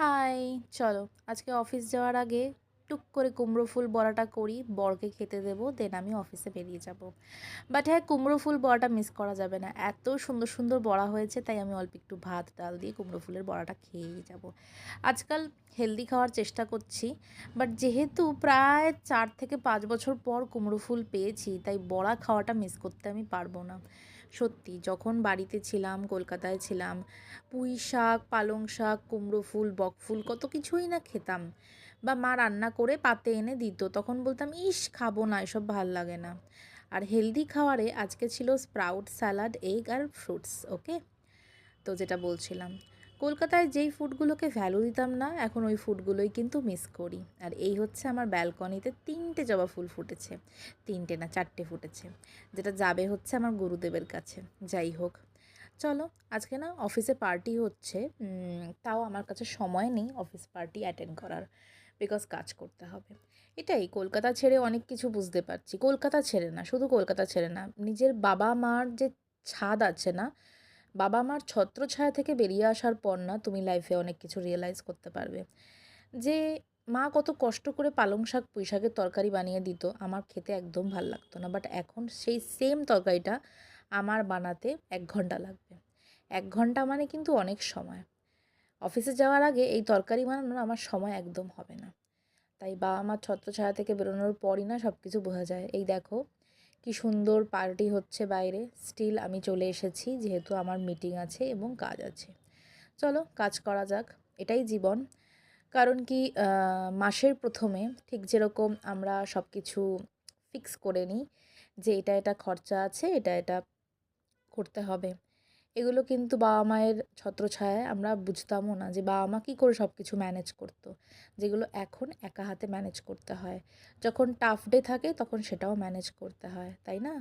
High, চলো আজকে office যাওয়ার আগে টুক করে কুমড়ো ফুল বড়াটা করি, বরকে খেতে দেবো, দেন আমি অফিসে বেরিয়ে যাব। বাট হ্যাঁ, কুমড়ো ফুল বড়াটা মিস করা যাবে না, এত সুন্দর সুন্দর বড়া হয়েছে, তাই আমি অল্প একটু ভাত ডাল দিয়ে কুমড়ো ফুলের বড়াটা খেয়েই যাব। আজকাল হেলদি খাওয়ার চেষ্টা করছি, বাট যেহেতু প্রায় 4 থেকে 5 বছর পর কুমড়ো ফুল পেয়েছি, তাই বড়া খাওয়াটা মিস করতে আমি পারবো না। সত্যি, যখন বাড়িতে ছিলাম, কলকাতায় ছিলাম, পুঁই শাক, পালং শাক, কুমড়ো ফুল, বক ফুল, কত কিছুই না খেতাম। বা মা রান্না করে পাতে এনে দিত, তখন বলতাম ইস খাবো না, এসব ভাল লাগে না। আর হেলদি খাওয়ারে আজকে ছিল স্প্রাউট, স্যালাড, এগ আর ফ্রুটস। ওকে, তো যেটা বলছিলাম, কলকাতায় যেই ফুডগুলোকে ভ্যালু দিতাম না, এখন ওই ফুডগুলোই কিন্তু মিস করি। আর এই হচ্ছে আমার ব্যালকনিতে 3টে জবা ফুল ফুটেছে। 3টে না, 4টে ফুটেছে, যেটা যাবে হচ্ছে আমার গুরুদেবের কাছে। যাই হোক, চলো, আজকে না অফিসে পার্টি হচ্ছে। তাও আমার কাছে সময় নেই অফিস পার্টি অ্যাটেন্ড করার, বিকজ কাজ করতে হবে। এটাই, কলকাতা ছেড়ে অনেক কিছু বুঝতে পারছি। কলকাতা ছেড়ে না, শুধু কলকাতা ছেড়ে না, নিজের বাবা মার যে ছাদ আছে না, বাবা মার ছত্রছায়া থেকে বেরিয়ে আসার পর না তুমি লাইফে অনেক কিছু রিয়েলাইজ করতে পারবে। যে মা কত কষ্ট করে পালং শাক, পুঁই শাকের তরকারি বানিয়ে দিত, আমার খেতে একদম ভাল লাগতো না, বাট এখন সেই সেম তরকারিটা আমার বানাতে 1 ঘন্টা লাগবে। 1 ঘন্টা মানে কিন্তু অনেক সময়। অফিসে যাওয়ার আগে এই তরকারি বানানোর আমার সময় একদম হবে না। তাই বাবা মার ছত্রছায়া থেকে বেরোনোর পরই না সব কিছু বোঝা যায়। এই দেখো কি সুন্দর পার্টি হচ্ছে বাইরে, স্টিল আমি চলে এসেছি, যেহেতু আমার মিটিং আছে এবং কাজ আছে। চলো কাজ করা যাক, এটাই জীবন। কারণ কি, মাসের প্রথমে ঠিক যেরকম আমরা সব কিছু ফিক্স করে নিই যে এটা এটা খরচা আছে, এটা এটা করতে হবে, এগুলো কিন্তু বাবা মায়ের ছত্রছায়ায় আমরা বুঝতামও না যে বাবা মা কী করে সব কিছু ম্যানেজ করতো, যেগুলো এখন একা হাতে ম্যানেজ করতে হয়। যখন টাফ ডে থাকে তখন সেটাও ম্যানেজ করতে হয়, তাই না?